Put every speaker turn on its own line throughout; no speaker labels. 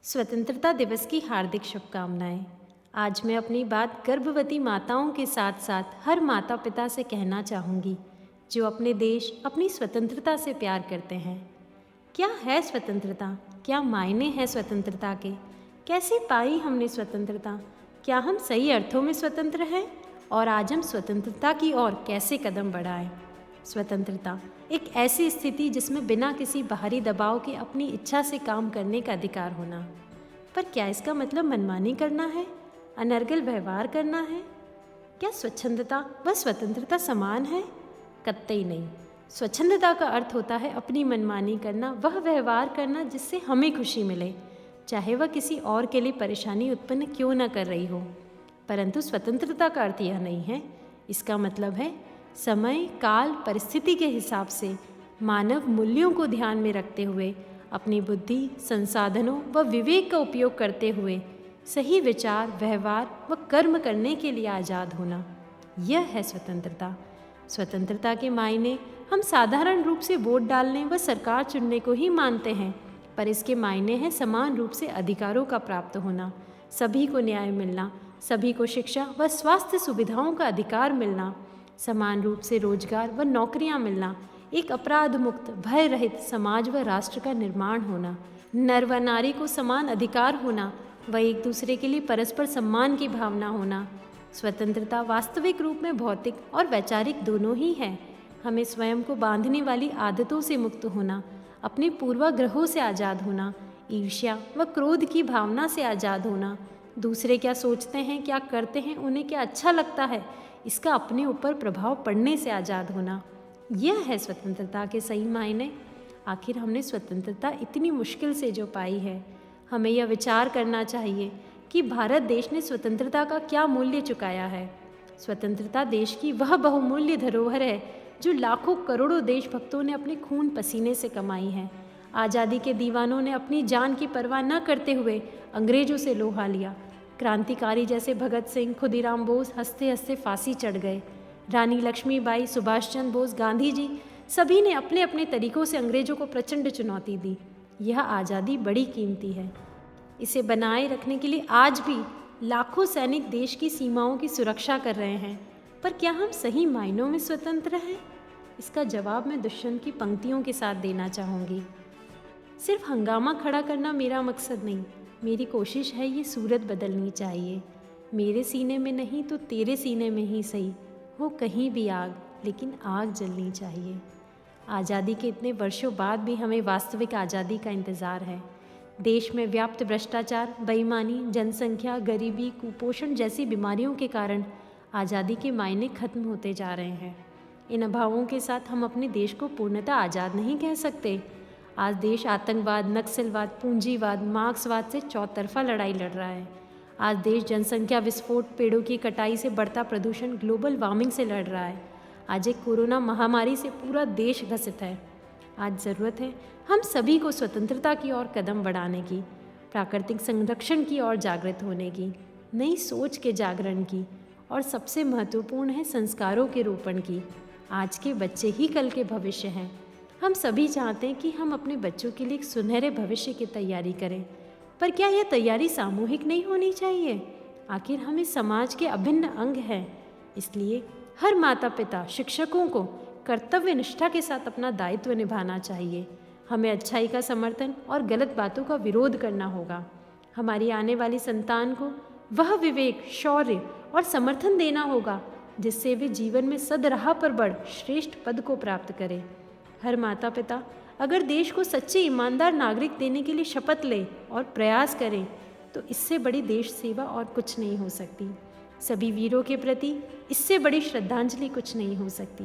स्वतंत्रता दिवस की हार्दिक शुभकामनाएं। आज मैं अपनी बात गर्भवती माताओं के साथ साथ हर माता पिता से कहना चाहूँगी जो अपने देश, अपनी स्वतंत्रता से प्यार करते हैं। क्या है स्वतंत्रता? क्या मायने हैं स्वतंत्रता के? कैसे पाई हमने स्वतंत्रता? क्या हम सही अर्थों में स्वतंत्र हैं? और आज हम स्वतंत्रता की ओर कैसे कदम बढ़ाएं? स्वतंत्रता एक ऐसी स्थिति जिसमें बिना किसी बाहरी दबाव के अपनी इच्छा से काम करने का अधिकार होना। पर क्या इसका मतलब मनमानी करना है, अनर्गल व्यवहार करना है? क्या स्वच्छंदता व स्वतंत्रता समान है? कतई नहीं। स्वच्छंदता का अर्थ होता है अपनी मनमानी करना, वह व्यवहार करना जिससे हमें खुशी मिले, चाहे वह किसी और के लिए परेशानी उत्पन्न क्यों न कर रही हो। परंतु स्वतंत्रता का अर्थ यह नहीं है। इसका मतलब है समय, काल, परिस्थिति के हिसाब से मानव मूल्यों को ध्यान में रखते हुए अपनी बुद्धि, संसाधनों व विवेक का उपयोग करते हुए सही विचार, व्यवहार व कर्म करने के लिए आज़ाद होना। यह है स्वतंत्रता। स्वतंत्रता के मायने हम साधारण रूप से वोट डालने व सरकार चुनने को ही मानते हैं, पर इसके मायने हैं समान रूप से अधिकारों का प्राप्त होना, सभी को न्याय मिलना, सभी को शिक्षा व स्वास्थ्य सुविधाओं का अधिकार मिलना, समान रूप से रोजगार व नौकरियां मिलना, एक अपराध मुक्त, भय रहित समाज व राष्ट्र का निर्माण होना, नर व नारी को समान अधिकार होना व एक दूसरे के लिए परस्पर सम्मान की भावना होना। स्वतंत्रता वास्तविक रूप में भौतिक और वैचारिक दोनों ही है। हमें स्वयं को बांधने वाली आदतों से मुक्त होना, अपने पूर्वाग्रहों से आज़ाद होना, ईर्ष्या व क्रोध की भावना से आज़ाद होना, दूसरे क्या सोचते हैं, क्या करते हैं, उन्हें क्या अच्छा लगता है, इसका अपने ऊपर प्रभाव पड़ने से आज़ाद होना। यह है स्वतंत्रता के सही मायने। आखिर हमने स्वतंत्रता इतनी मुश्किल से जो पाई है, हमें यह विचार करना चाहिए कि भारत देश ने स्वतंत्रता का क्या मूल्य चुकाया है। स्वतंत्रता देश की वह बहुमूल्य धरोहर है जो लाखों करोड़ों देशभक्तों ने अपने खून पसीने से कमाई है। आज़ादी के दीवानों ने अपनी जान की परवाह न करते हुए अंग्रेजों से लोहा लिया। क्रांतिकारी जैसे भगत सिंह, खुदीराम बोस हंसते हंसते फांसी चढ़ गए। रानी लक्ष्मीबाई, सुभाष चंद्र बोस, गांधी जी, सभी ने अपने अपने तरीकों से अंग्रेजों को प्रचंड चुनौती दी। यह आज़ादी बड़ी कीमती है। इसे बनाए रखने के लिए आज भी लाखों सैनिक देश की सीमाओं की सुरक्षा कर रहे हैं। पर क्या हम सही मायनों में स्वतंत्र हैं? इसका जवाब मैं दुष्यंत की पंक्तियों के साथ देना चाहूँगी। सिर्फ हंगामा खड़ा करना मेरा मकसद नहीं, मेरी कोशिश है ये सूरत बदलनी चाहिए। मेरे सीने में नहीं तो तेरे सीने में ही सही हो कहीं भी आग, लेकिन आग जलनी चाहिए। आज़ादी के इतने वर्षों बाद भी हमें वास्तविक आज़ादी का इंतज़ार है। देश में व्याप्त भ्रष्टाचार, बेईमानी, जनसंख्या, गरीबी, कुपोषण जैसी बीमारियों के कारण आज़ादी के मायने खत्म होते जा रहे हैं। इन अभावों के साथ हम अपने देश को पूर्णतः आज़ाद नहीं कह सकते। आज देश आतंकवाद, नक्सलवाद, पूंजीवाद, मार्क्सवाद से चौतरफा लड़ाई लड़ रहा है। आज देश जनसंख्या विस्फोट, पेड़ों की कटाई से बढ़ता प्रदूषण, ग्लोबल वार्मिंग से लड़ रहा है। आज एक कोरोना महामारी से पूरा देश ग्रसित है। आज ज़रूरत है हम सभी को स्वतंत्रता की ओर कदम बढ़ाने की, प्राकृतिक संरक्षण की ओर जागृत होने की, नई सोच के जागरण की, और सबसे महत्वपूर्ण है संस्कारों के रोपण की। आज के बच्चे ही कल के भविष्य हैं। हम सभी चाहते हैं कि हम अपने बच्चों के लिए एक सुनहरे भविष्य की तैयारी करें, पर क्या यह तैयारी सामूहिक नहीं होनी चाहिए? आखिर हम इस समाज के अभिन्न अंग हैं। इसलिए हर माता पिता, शिक्षकों को कर्तव्य निष्ठा के साथ अपना दायित्व निभाना चाहिए। हमें अच्छाई का समर्थन और गलत बातों का विरोध करना होगा। हमारी आने वाली संतान को वह विवेक, शौर्य और समर्थन देना होगा जिससे वे जीवन में सदराह पर बढ़ श्रेष्ठ पद को प्राप्त करें। हर माता पिता अगर देश को सच्चे ईमानदार नागरिक देने के लिए शपथ ले और प्रयास करें तो इससे बड़ी देश सेवा और कुछ नहीं हो सकती। सभी वीरों के प्रति इससे बड़ी श्रद्धांजलि कुछ नहीं हो सकती।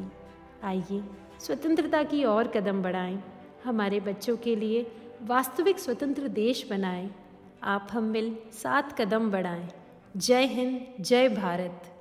आइए स्वतंत्रता की ओर कदम बढ़ाएं, हमारे बच्चों के लिए वास्तविक स्वतंत्र देश बनाएं। आप हम मिल साथ कदम बढ़ाएं। जय हिंद, जय भारत।